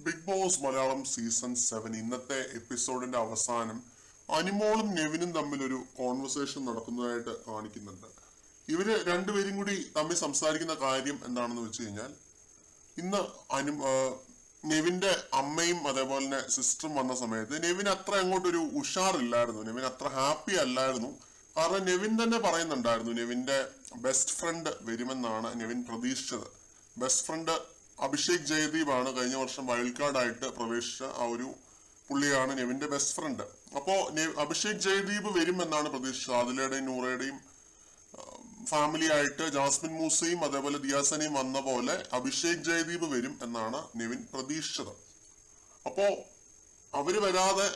Big boss Malayalam season 7 ഇന്നത്തെ എപ്പിസോഡിന്റെ അവസാനം അനിമോളും നെവിനും തമ്മിൽ ഒരു കോൺവെർസേഷൻ നടക്കുന്നതായിട്ട് കാണിക്കുന്നുണ്ട്. ഇവര് രണ്ടുപേരും കൂടി തമ്മിൽ സംസാരിക്കുന്ന കാര്യം എന്താണെന്ന് വെച്ച് കഴിഞ്ഞാൽ, ഇന്ന് നെവിന്റെ അമ്മയും അതേപോലെ തന്നെ സിസ്റ്ററും വന്ന സമയത്ത് നെവിൻ അത്ര അങ്ങോട്ടൊരു ഉഷാറില്ലായിരുന്നു, നെവിൻ അത്ര ഹാപ്പി അല്ലായിരുന്നു. കാരണം നെവിൻ തന്നെ പറയുന്നുണ്ടായിരുന്നു നെവിന്റെ ബെസ്റ്റ് ഫ്രണ്ട് വരുമെന്നാണ് നെവിൻ പ്രതീക്ഷിച്ചത്. ബെസ്റ്റ് ഫ്രണ്ട് അഭിഷേക് ജയദീപ് ആണ്. കഴിഞ്ഞ വർഷം വൈൽഡ് കാർഡായിട്ട് പ്രവേശിച്ച ആ ഒരു പുള്ളിയാണ് നെവിന്റെ ബെസ്റ്റ് ഫ്രണ്ട്. അപ്പോ അഭിഷേക് ജയദീപ് വരുമെന്നാണ് പ്രതീക്ഷിച്ചത്. ആദിലയുടെയും നൂറയുടെയും ഫാമിലി ആയിട്ട് ജാസ്മിൻ മൂസയും അതേപോലെ ദിയാസനയും വന്ന പോലെ അഭിഷേക് ജയദീപ് വരും എന്നാണ് നെവിൻ പ്രതീക്ഷിച്ചത്. അപ്പോ അവര് വരാതെ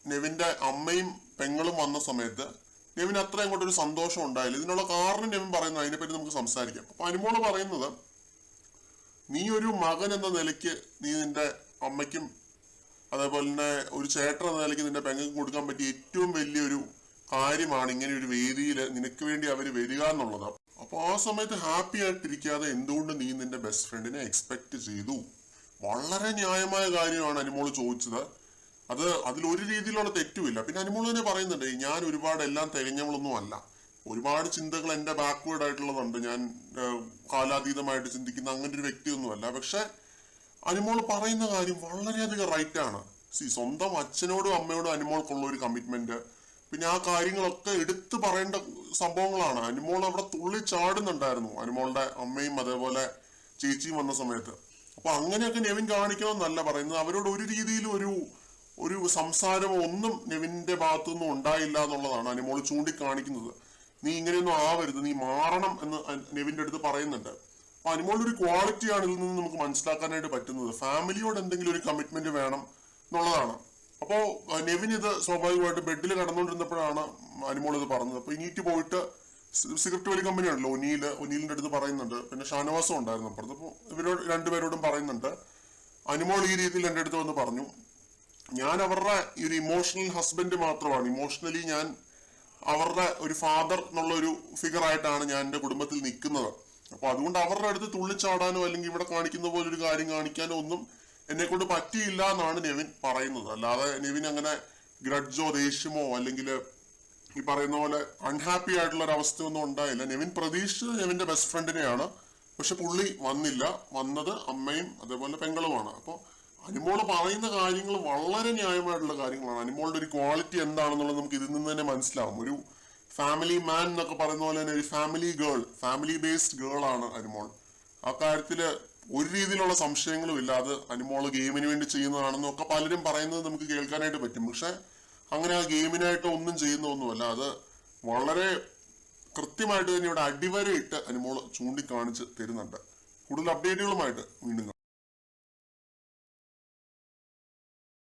നെവിന്റെ അമ്മയും പെങ്ങളും വന്ന സമയത്ത് നെവിൻ അത്ര അങ്ങോട്ടൊരു സന്തോഷം ഉണ്ടായില്ല. ഇതിനുള്ള കാരണം നെവിൻ പറയുന്നത്, അതിനെപ്പറ്റി നമുക്ക് സംസാരിക്കാം. അപ്പൊ അനുമോള് പറയുന്നത്, നീ ഒരു മകൻ എന്ന നിലയ്ക്ക് നീ നിന്റെ അമ്മയ്ക്കും അതേപോലെ തന്നെ ഒരു ചേട്ടൻ എന്ന നിലയ്ക്ക് നിന്റെ പെങ്ങൾക്ക് കൊടുക്കാൻ പറ്റിയ ഏറ്റവും വലിയൊരു കാര്യമാണ് ഇങ്ങനെ ഒരു വേദിയിൽ നിനക്ക് വേണ്ടി അവർ വരിക എന്നുള്ളത്. അപ്പൊ ആ സമയത്ത് ഹാപ്പി ആയിട്ടിരിക്കാതെ എന്തുകൊണ്ട് നീ നിന്റെ ബെസ്റ്റ് ഫ്രണ്ടിനെ എക്സ്പെക്ട് ചെയ്തു? വളരെ ന്യായമായ കാര്യമാണ് അനുമോള് ചോദിച്ചത്. അതിലൊരു രീതിയിലുള്ള തെറ്റുമില്ല. പിന്നെ അനുമോള് തന്നെ പറയുന്നുണ്ട്, ഞാൻ ഒരുപാട് എല്ലാം തികഞ്ഞവളൊന്നും അല്ല, ഒരുപാട് ചിന്തകൾ എന്റെ ബാക്ക്വേർഡ് ആയിട്ടുള്ളതുണ്ട്, ഞാൻ കാലാതീതമായിട്ട് ചിന്തിക്കുന്ന അങ്ങനെ ഒരു വ്യക്തിയൊന്നുമല്ല. പക്ഷെ അനുമോള് പറയുന്ന കാര്യം വളരെയധികം റൈറ്റ് ആണ്. സ്വന്തം അച്ഛനോടും അമ്മയോടും അനുമോൾക്കുള്ള ഒരു കമ്മിറ്റ്മെന്റ്, പിന്നെ ആ കാര്യങ്ങളൊക്കെ എടുത്തു പറയേണ്ട സംഭവങ്ങളാണ്. അനുമോൾ അവിടെ തുള്ളി ചാടുന്നുണ്ടായിരുന്നു, അനുമോളുടെ അമ്മയും അതേപോലെ ചേച്ചിയും വന്ന സമയത്ത്. അപ്പൊ അങ്ങനെയൊക്കെ നെവിൻ കാണിക്കണമെന്നല്ല പറയുന്നത്. അവരോട് ഒരു രീതിയിലും ഒരു സംസാരമോ ഒന്നും നെവിന്റെ ഭാഗത്തുനിന്നും ഉണ്ടായില്ല എന്നുള്ളതാണ് അനുമോൾ ചൂണ്ടിക്കാണിക്കുന്നത്. നീ ഇങ്ങനെയൊന്നും ആവരുത്, നീ മാറണം എന്ന് നെവിന്റെ അടുത്ത് പറയുന്നുണ്ട്. അപ്പൊ അനുമോളുടെ ഒരു ക്വാളിറ്റിയാണ് ഇതിൽ നിന്ന് നമുക്ക് മനസ്സിലാക്കാനായിട്ട് പറ്റുന്നത്. ഫാമിലിയോട് എന്തെങ്കിലും ഒരു കമ്മിറ്റ്മെന്റ് വേണം എന്നുള്ളതാണ്. അപ്പോ നെവിൻ ഇത് സ്വാഭാവികമായിട്ട് ബെഡിൽ കടന്നുകൊണ്ടിരുന്നപ്പോഴാണ് അനുമോൾ ഇത് പറഞ്ഞത്. അപ്പൊ ഇനീറ്റ് പോയിട്ട് സിഗരറ്റ് വലി കമ്പനിയാണല്ലോ ഒനീലിന്റെ അടുത്ത് പറയുന്നുണ്ട്. പിന്നെ ഷാനവാസം ഉണ്ടായിരുന്നു അപ്പുറത്ത്. അപ്പൊ ഇവരോട് രണ്ടുപേരോടും പറയുന്നുണ്ട്, അനുമോൾ ഈ രീതിയിൽ എൻ്റെ അടുത്ത് വന്ന് പറഞ്ഞു, ഞാൻ അവരുടെ ഈ ഒരു ഇമോഷണൽ ഹസ്ബൻഡ് മാത്രമാണ്, ഇമോഷണലി ഞാൻ അവരുടെ ഒരു ഫാദർ എന്നുള്ള ഒരു ഫിഗർ ആയിട്ടാണ് ഞാൻ എൻ്റെ കുടുംബത്തിൽ നിൽക്കുന്നത്. അപ്പൊ അതുകൊണ്ട് അവരുടെ അടുത്ത് തുള്ളിച്ചാടാനോ അല്ലെങ്കിൽ ഇവിടെ കാണിക്കുന്ന പോലെ ഒരു കാര്യം കാണിക്കാനോ ഒന്നും എന്നെ കൊണ്ട് പറ്റിയില്ല എന്നാണ് നെവിൻ പറയുന്നത്. അല്ലാതെ നെവിൻ അങ്ങനെ ഗ്രഡ്ജോ ദേഷ്യമോ അല്ലെങ്കിൽ ഈ പറയുന്ന പോലെ അൺഹാപ്പി ആയിട്ടുള്ള ഒരു അവസ്ഥയൊന്നും ഉണ്ടായില്ല. നെവിൻ പ്രതീക്ഷിച്ചത് നെവിന്റെ ബെസ്റ്റ് ഫ്രണ്ടിനെയാണ്. പക്ഷെ പുള്ളി വന്നില്ല, വന്നത് അമ്മയും അതേപോലെ പെങ്ങളുമാണ്. അപ്പൊ അനുമോള് പറയുന്ന കാര്യങ്ങൾ വളരെ ന്യായമായിട്ടുള്ള കാര്യങ്ങളാണ്. അനുമോളുടെ ഒരു ക്വാളിറ്റി എന്താണെന്നുള്ളത് നമുക്ക് ഇതിൽ നിന്ന് തന്നെ മനസ്സിലാവും. ഒരു ഫാമിലി മാൻ എന്നൊക്കെ പറയുന്ന പോലെ തന്നെ ഒരു family girl, family based girl ആണ് അനുമോൾ. ആ കാര്യത്തില് ഒരു രീതിയിലുള്ള സംശയങ്ങളും ഇല്ല. അത് അനുമോള് ഗെയിമിന് വേണ്ടി ചെയ്യുന്നതാണെന്നൊക്കെ പലരും പറയുന്നത് നമുക്ക് കേൾക്കാനായിട്ട് പറ്റും. പക്ഷെ അങ്ങനെ ആ ഗെയിമിനായിട്ട് ഒന്നും ചെയ്യുന്നൊന്നുമല്ല. അത് വളരെ കൃത്യമായിട്ട് തന്നെ ഇവിടെ അടിവരയിട്ട് അനുമോള് ചൂണ്ടിക്കാണിച്ച് തരുന്നുണ്ട്. കൂടുതൽ അപ്ഡേറ്റുകളുമായിട്ട് വീണ്ടും